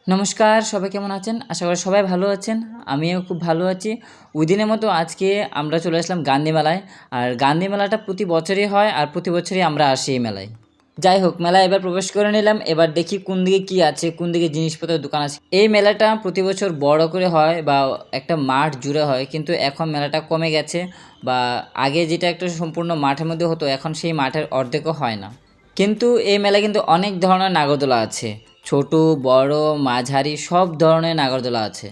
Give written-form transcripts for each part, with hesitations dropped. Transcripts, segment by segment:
নমস্কার, সবাই কেমন আছেন? আশা করি সবাই ভালো আছেন। আমিও খুব ভালো আছি। ওই দিনের মতো আজকে আমরা চলে আসলাম গান্ধী মেলায়। আর গান্ধী মেলাটা প্রতি বছরই হয় আর প্রতি বছরই আমরা আসি এই মেলায়। যাই হোক, মেলায় এবার প্রবেশ করে নিলাম। এবার দেখি কোন দিকে কি আছে, কোন দিকে জিনিসপত্রের দোকান আছে। এই মেলাটা প্রতি বছর বড় করে হয় বা একটা মাঠ জুড়ে হয়, কিন্তু এখন মেলাটা কমে গেছে বা আগে যেটা একটা সম্পূর্ণ মাঠের মধ্যে হতো, এখন সেই মাঠের অর্ধেকও হয় না। কিন্তু এই মেলায় কিন্তু অনেক ধরনের নাগরদোলা আছে। ছোট, বড়, মাঝারি সব ধরনের নাগরদোলা আছে।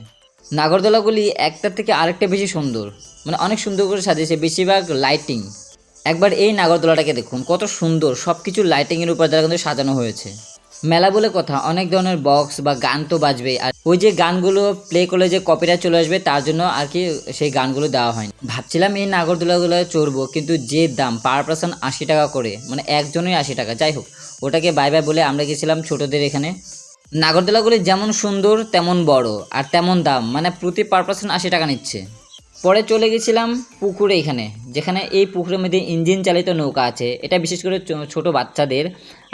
নাগরদোলাগুলি একটার থেকে আরেকটা বেশি সুন্দর। মানে অনেক সুন্দর করে সাজিয়েছে, বেশিরভাগ লাইটিং। একবার এই নাগরদোলাটাকে দেখুন, কত সুন্দর সব কিছু লাইটিংয়ের উপর দ্বারা কিন্তু সাজানো হয়েছে। মেলা বলে কথা, অনেক ধরনের বক্স বা গান তো বাজবেই। আর ওই যে গানগুলো প্লে করলে যে কপিরাইট চলে আসবে, তার জন্য আর কি সেই গানগুলো দেওয়া হয়নি। ভাবছিলাম এই নাগরদোলাগুলো চড়বো, কিন্তু যে দাম পার পার্সন 80 টাকা করে, মানে একজনই 80 টাকা। যাই হোক, ওটাকে বাই বাই বলে আমরা গেছিলাম ছোটদের এখানে। নাগরদোলাগুলি যেমন সুন্দর তেমন বড় আর তেমন দাম, মানে প্রতি পার পার্সন 80 টাকা নিচ্ছে। পরে চলে গেছিলাম পুকুরে, এখানে যেখানে এই পুকুরের মধ্যে ইঞ্জিন চালিত নৌকা আছে। এটা বিশেষ করে ছোট বাচ্চাদের।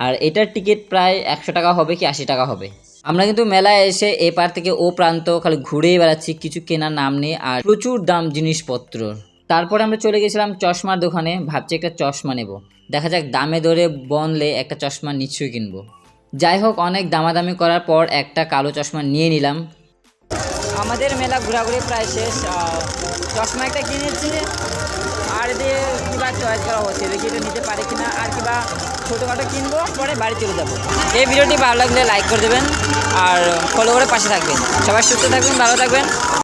আর এটার টিকিট প্রায় 100 টাকা হবে কি 80 টাকা হবে। আমরা কিন্তু মেলায় এসে এ পার থেকে ও প্রান্ত খালি ঘুরেই বেড়াচ্ছি, কিছু কেনার নাম নেই আর প্রচুর দাম জিনিসপত্র। তারপরে আমরা চলে গেছিলাম চশমার দোকানে, ভাবছি একটা চশমা নেব। দেখা যাক, দামে দরে বনলে একটা চশমা নিশ্চয়ই কিনবো। যাই হোক, অনেক দামাদামি করার পর একটা কালো চশমা নিয়ে নিলাম। আমাদের মেলা ঘোরাঘুরি প্রায় শেষ। চশমা একটা কিনেছি, আর দিয়ে কিবা চয়েস করা হচ্ছে, দেখি এটা নিতে পারি কিনা, আর কিবা ছোটোখাটো কিনবো, পরে বাড়ি চলে যাবো। এই ভিডিওটি ভালো লাগলে লাইক করে দেবেন আর ফলো করে পাশে থাকবেন। সবাই সুস্থ থাকবেন, ভালো থাকবেন।